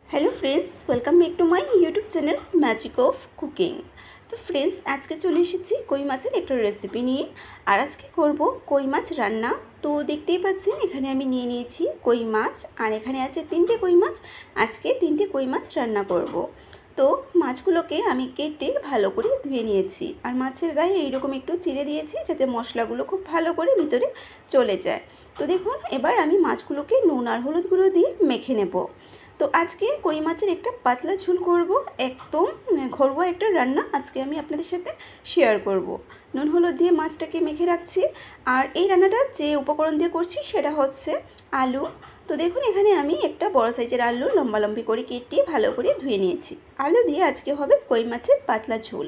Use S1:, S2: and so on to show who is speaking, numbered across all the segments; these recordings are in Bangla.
S1: Hello friends, welcome back to my YouTube channel magic of cooking. तो फ्रेंड्स, आज के चले एसेছি কই মাছের একটা রেসিপি নিয়ে। আর আজকে করব কই মাছ রান্না। তো দেখতেই পাচ্ছেন এখানে আমি নিয়ে নিয়েছি কই মাছ, আর এখানে আছে 3টে কই মাছ। আজকে 3টে কই মাছ রান্না করব। তো মাছগুলোকে আমি কেটে ভালো করে ধুয়ে নিয়েছি, আর মাছের গায়ে এইরকম একটু চিড়ে দিয়েছি যাতে মশলাগুলো খুব ভালো করে ভিতরে চলে যায়। তো দেখুন, এবার আমি মাছগুলোকে নুন আর হলুদ গুঁড়ো দিয়ে মেখে নেব। তো আজকে কই মাছের একটা পাতলা ঝোল করব, একদম ঘরোয়া একটা রান্না আজকে আমি আপনাদের সাথে শেয়ার করব। নুন হলুদ দিয়ে মাছটাকে মেখে রাখছি। আর এই রান্নাটা যে উপকরণ দিয়ে করছি সেটা হচ্ছে আলু। তো দেখুন, এখানে আমি একটা বড় সাইজের আলু লম্বালম্বি করে কেটে ভালো করে ধুয়ে নিয়েছি। আলু দিয়ে আজকে হবে কই মাছের পাতলা ঝোল।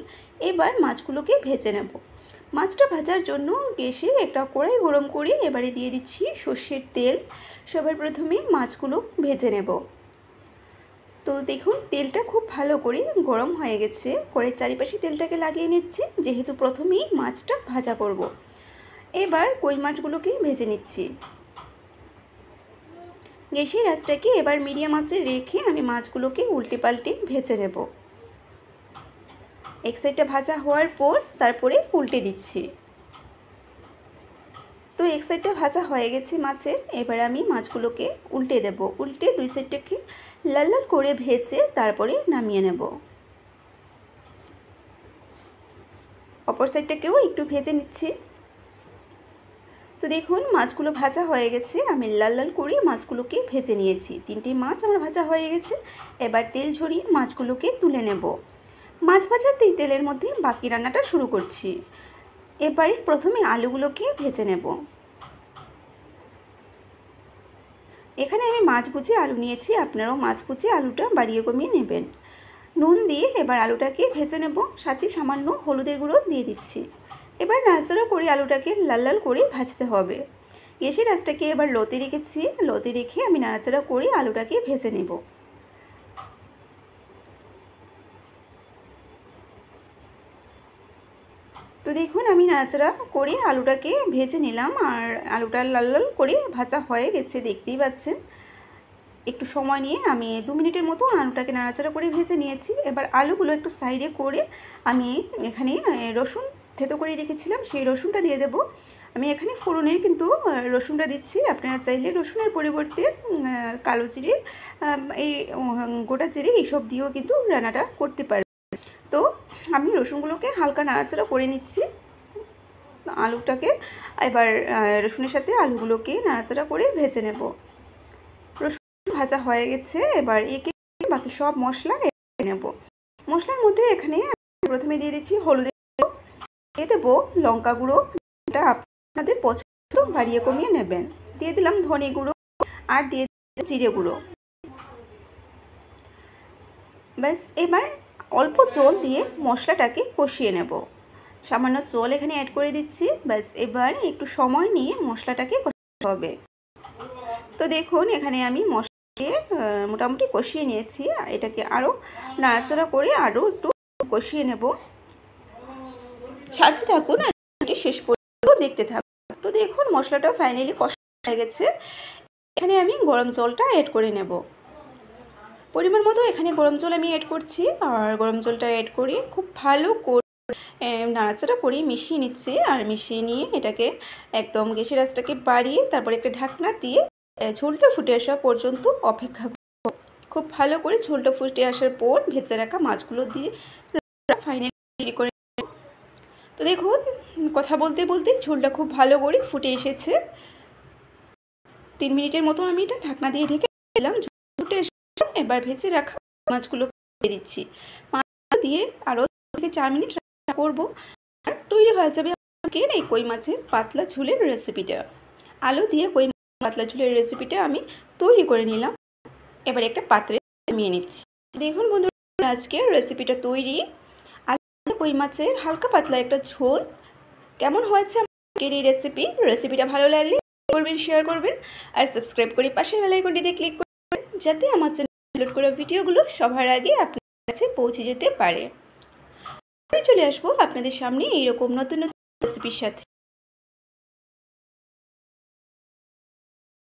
S1: এবার মাছগুলোকে ভেজে নেব। মাছটা ভাজার জন্য গ্যাসে একটা কড়াই গরম করে এবারে দিয়ে দিচ্ছি সর্ষের তেল। সবার প্রথমে মাছগুলো ভেজে নেব। তো দেখুন, তেলটা খুব ভালো করে গরম হয়ে গেছে। কড়াইয়ের চারিপাশে তেলটাকে লাগিয়ে নিচ্ছি, যেহেতু প্রথমেই মাছটা ভাজা করব। এবার কই মাছগুলোকে ভেজে নিচ্ছি। গ্যাসের আঁচটাকে এবার মিডিয়াম আঁচে রেখে আমি মাছগুলোকে উল্টে পাল্টে ভেজে নেব। এক সাইডটা ভাজা হওয়ার পর তারপরে উল্টে দিচ্ছি। তো এক সাইডটা ভাজা হয়ে গেছে মাছের, এবার আমি মাছগুলোকে উল্টে দেব। উল্টে দুই সাইডটাকে লাল লাল করে ভেজে তারপরে নামিয়ে নেব। অপর সাইডটাকেও একটু ভেজে নিচ্ছি। তো দেখুন, মাছগুলো ভাজা হয়ে গেছে। আমি লাল লাল করে মাছগুলোকে ভেজে নিয়েছি। 3টে মাছ আমার ভাজা হয়ে গেছে। এবার তেল ঝরিয়ে মাছগুলোকে তুলে নেব। মাছ ভাজার তেলের মধ্যে বাকি রান্নাটা শুরু করছি। এবারে প্রথমে আলুগুলোকে ভেজে নেব। এখানে আমি মাছ বুঝে আলু নিয়েছি, আপনারাও মাছ বুঝে আলুটা বাড়িয়ে কমিয়ে নেবেন। নুন দিয়ে এবার আলুটাকে ভেজে নেব, সাথে সামান্য হলুদের গুঁড়ো দিয়ে দিচ্ছি। এবার নাড়াচাড়া করে আলুটাকে লাল লাল করে ভাজতে হবে। গ্যাসের আঁচটাকে এবার লোতে রেখেছি। লোতে রেখে আমি নাড়াচাড়া করে আলুটাকে ভেজে নেব। তো দেখুন, আমি নাড়াচাড়া করে আলুটাকে ভেজে নিলাম, আর আলুটা লাল লাল করে ভাজা হয়ে গেছে, দেখতেই পাচ্ছেন। একটু সময় নিয়ে আমি 2 মিনিটের মতো আলুটাকে নাড়াচাড়া করে ভেজে নিয়েছি। এবার আলুগুলো একটু সাইডে করে আমি এখানে রসুন থেতো করে রেখেছিলাম, সেই রসুনটা দিয়ে দেব। আমি এখানে ফোড়নের কিন্তু রসুনটা দিচ্ছি। আপনারা চাইলে রসুনের পরিবর্তে কালো জিরে, এই গোটা জিরে এইসব দিয়েও কিন্তু রান্নাটা করতে পারেন। তো আমি রসুনগুলোকে হালকা নাড়াচাড়া করে নিচ্ছি। আলুটাকে এবার রসুনের সাথে আলুগুলোকে নাড়াচাড়া করে ভেজে নেব। রসুন ভাজা হয়ে গেছে, এবার একে বাকি সব মশলা নেব। মশলার মধ্যে এখানে প্রথমে দিয়ে দিচ্ছি হলুদের গুঁড়ো, দিয়ে দেবো লঙ্কা গুঁড়ো, এটা আপনাদের পছন্দ বাড়িয়ে কমিয়ে নেবেন। দিয়ে দিলাম ধনে গুঁড়ো, আর দিয়ে দিলাম জিরে গুঁড়ো। ব্যাস, এবার অল্প জল দিয়ে মশলাটাকে কষিয়ে নেব। সামান্য জল এখানে অ্যাড করে দিচ্ছি। ব্যাস, এবার একটু সময় নিয়ে মশলাটাকে কষাতে হবে। তো দেখুন, এখানে আমি মশলাকে মোটামুটি কষিয়ে নিয়েছি। এটাকে আরও নাড়াচাড়া করে আরও একটু কষিয়ে নেব। সাথে থাকুন আর শেষ পর্যন্ত দেখতে থাকুন। তো দেখুন, মশলাটা ফাইনালি কষা হয়ে গেছে। এখানে আমি গরম জলটা অ্যাড করে নেব। পরিমাণ মতো এখানে গরম জল আমি অ্যাড করছি, আর গরম জলটা অ্যাড করে খুব ভালো করে নাড়াচাড়া করে মিশিয়ে নিচ্ছি। আর মিশিয়ে নিয়ে এটাকে একদম গ্যাসের আঁচটাকে বাড়িয়ে তারপরে একটা ঢাকনা দিয়ে ঝোলটা ফুটে আসা পর্যন্ত অপেক্ষা করব। খুব ভালো করে ঝোলটা ফুটে আসার পর ভেজে রাখা মাছগুলো দিয়ে ফাইনালি করে। তো দেখুন, কথা বলতে বলতে ঝোলটা খুব ভালো করে ফুটে এসেছে। 3 মিনিটের মতো আমি এটা ঢাকনা দিয়ে ঢেকে দিলাম। ফুটে এসে এবার ভেজে রাখা মাছগুলো দিয়ে দিচ্ছি। মাছ দিয়ে আরও 4 মিনিট রান্না করবো, আর তৈরি হয়ে যাবে আমাদের এই কই মাছের পাতলা ঝোলের রেসিপিটা। আলু দিয়ে কই পাতলা ঝোলের রেসিপিটা আমি তৈরি করে নিলাম। এবার একটা পাত্রে নামিয়ে নিচ্ছি। দেখুন বন্ধুরা, আজকের রেসিপিটা তৈরি। আলু কই মাছের হালকা পাতলা একটা ঝোল। কেমন হয়েছে আমাদের এই রেসিপিটা ভালো লাগলে করবেন, শেয়ার করবেন, আর সাবস্ক্রাইব করে পাশের বেল আইকনটিতে ক্লিক করবেন, যাতে আমার চ্যানেলে আপলোড করা ভিডিওগুলো সবার আগে আপনার কাছে পৌঁছে যেতে পারে। চলে আসবো আপনাদের সামনে এইরকম নতুন নতুন রেসিপির সাথে।